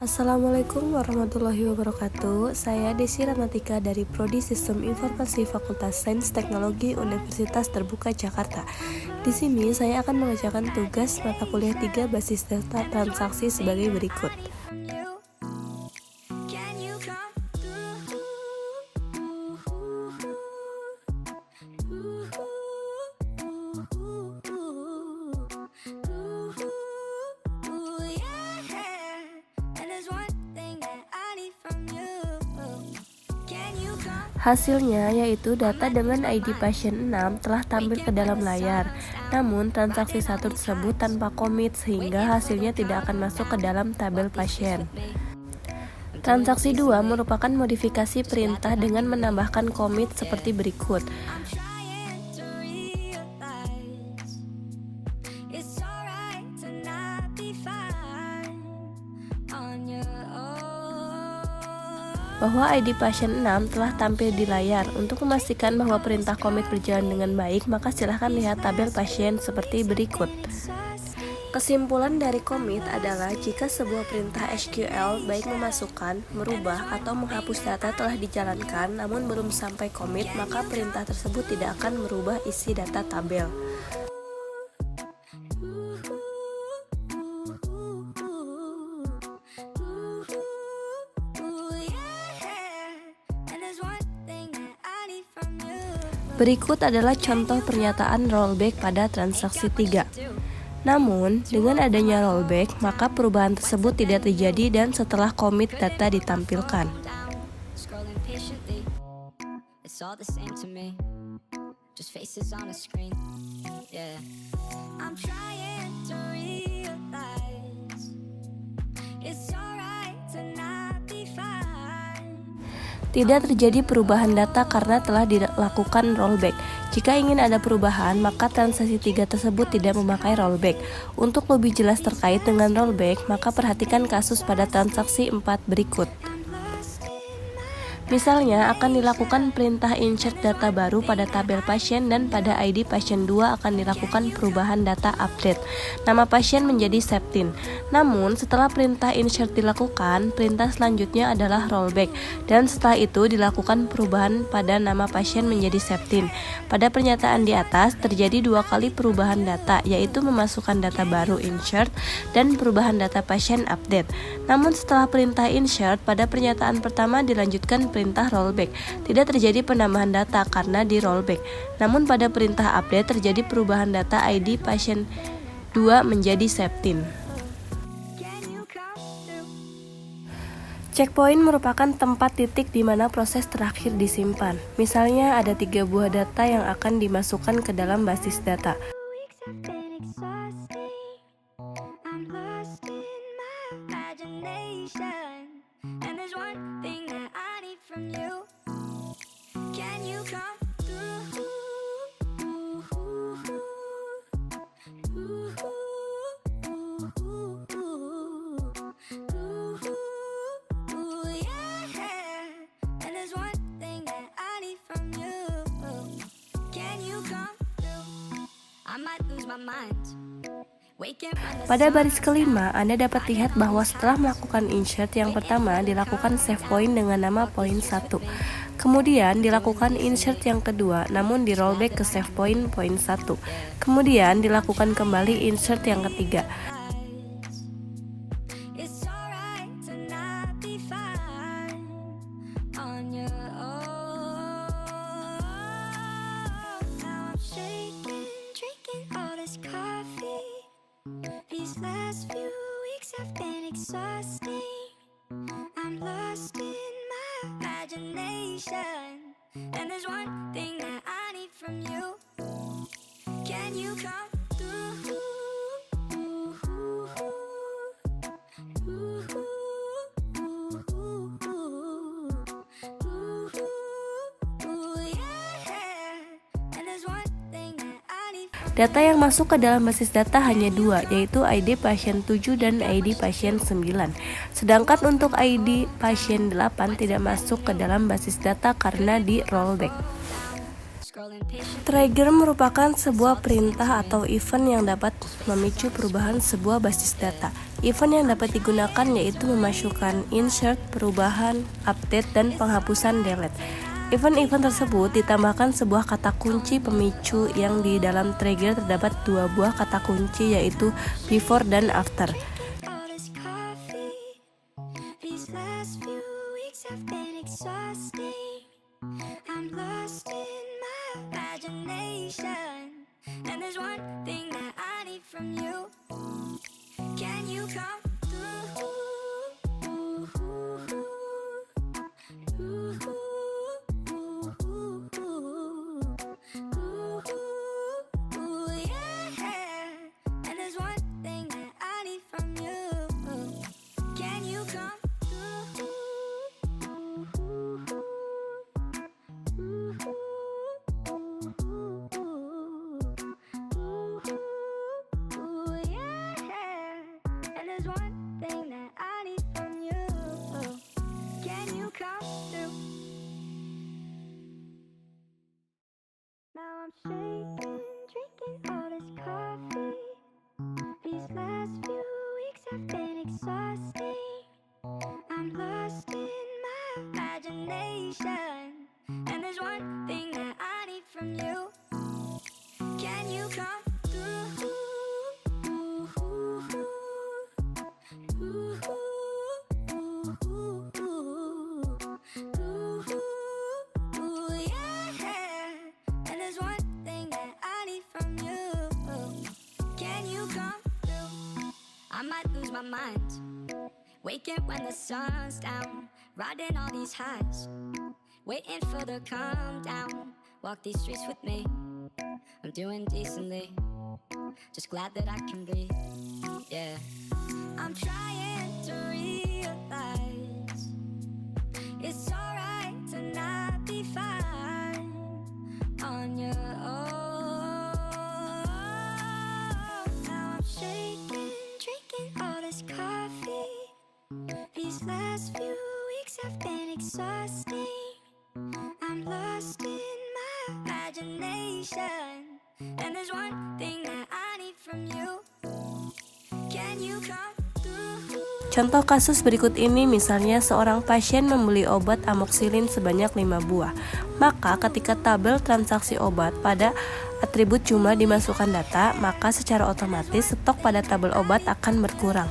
Assalamualaikum warahmatullahi wabarakatuh. Saya Desi Ramatika dari Prodi Sistem Informasi Fakultas Sains Teknologi Universitas Terbuka Jakarta. Di sini saya akan mengerjakan tugas mata kuliah 3 basis data transaksi sebagai berikut. Hasilnya yaitu data dengan ID pasien 6 telah tampil ke dalam layar. Namun transaksi 1 tersebut tanpa komit sehingga hasilnya tidak akan masuk ke dalam tabel pasien. Transaksi 2 merupakan modifikasi perintah dengan menambahkan komit seperti berikut. Bahwa ID pasien 6 telah tampil di layar. Untuk memastikan bahwa perintah komit berjalan dengan baik, maka silahkan lihat tabel pasien seperti berikut. Kesimpulan dari komit adalah jika sebuah perintah SQL baik memasukkan, merubah, atau menghapus data telah dijalankan namun belum sampai komit, maka perintah tersebut tidak akan merubah isi data tabel. Berikut adalah contoh pernyataan rollback pada transaksi 3. Namun, dengan adanya rollback, maka perubahan tersebut tidak terjadi dan setelah komit data ditampilkan. Tidak terjadi perubahan data karena telah dilakukan rollback. Jika ingin ada perubahan, maka transaksi 3 tersebut tidak memakai rollback. Untuk lebih jelas terkait dengan rollback, maka perhatikan kasus pada transaksi 4 berikut. Misalnya, akan dilakukan perintah insert data baru pada tabel pasien dan pada ID pasien 2 akan dilakukan perubahan data update. Nama pasien menjadi Septin. Namun, setelah perintah insert dilakukan, perintah selanjutnya adalah rollback. Dan setelah itu dilakukan perubahan pada nama pasien menjadi Septin. Pada pernyataan di atas, terjadi 2 kali perubahan data, yaitu memasukkan data baru insert dan perubahan data pasien update. Namun, setelah perintah insert, pada pernyataan pertama dilanjutkan perintah rollback. Tidak terjadi penambahan data karena di rollback. Namun pada perintah update terjadi perubahan data ID pasien 2 menjadi Septin. Checkpoint merupakan tempat titik di mana proses terakhir disimpan. Misalnya ada 3 buah data yang akan dimasukkan ke dalam basis data. Pada baris kelima, Anda dapat lihat bahwa setelah melakukan insert yang pertama dilakukan save point dengan nama point 1. Kemudian dilakukan insert yang kedua, namun di rollback ke save point 1. Kemudian dilakukan kembali insert yang ketiga. Data yang masuk ke dalam basis data hanya 2, yaitu ID pasien 7 dan ID pasien 9. Sedangkan untuk ID pasien 8 tidak masuk ke dalam basis data karena di rollback. Trigger merupakan sebuah perintah atau event yang dapat memicu perubahan sebuah basis data. Event yang dapat digunakan yaitu memasukkan insert, perubahan, update, dan penghapusan delete. Event-event tersebut ditambahkan sebuah kata kunci pemicu yang di dalam trigger terdapat dua buah kata kunci yaitu before dan after. Shaking, drinking all this coffee. These last few weeks have been exhausting. I'm lost in my imagination, and there's one thing that I need from you. Can you come through? I might lose my mind, waking when the sun's down, riding all these highs, waiting for the calm down. Walk these streets with me, I'm doing decently, just glad that I can breathe. Yeah, I'm trying to realize it's alright to not be fine on your own. Now I'm shaking, all this coffee. These last few weeks have been exhausting. I'm lost in my imagination, and there's one thing that I need from you. Can you come through? Contoh kasus berikut ini misalnya seorang pasien membeli obat amoxicillin sebanyak 5 buah. Maka ketika tabel transaksi obat pada atribut jumlah dimasukkan data, maka secara otomatis stok pada tabel obat akan berkurang.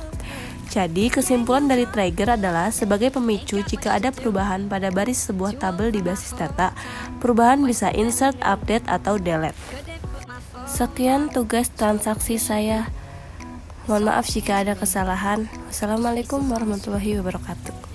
Jadi kesimpulan dari trigger adalah sebagai pemicu jika ada perubahan pada baris sebuah tabel di basis data, perubahan bisa insert, update, atau delete. Sekian tugas transaksi saya. Mohon maaf jika ada kesalahan. Wassalamualaikum warahmatullahi wabarakatuh.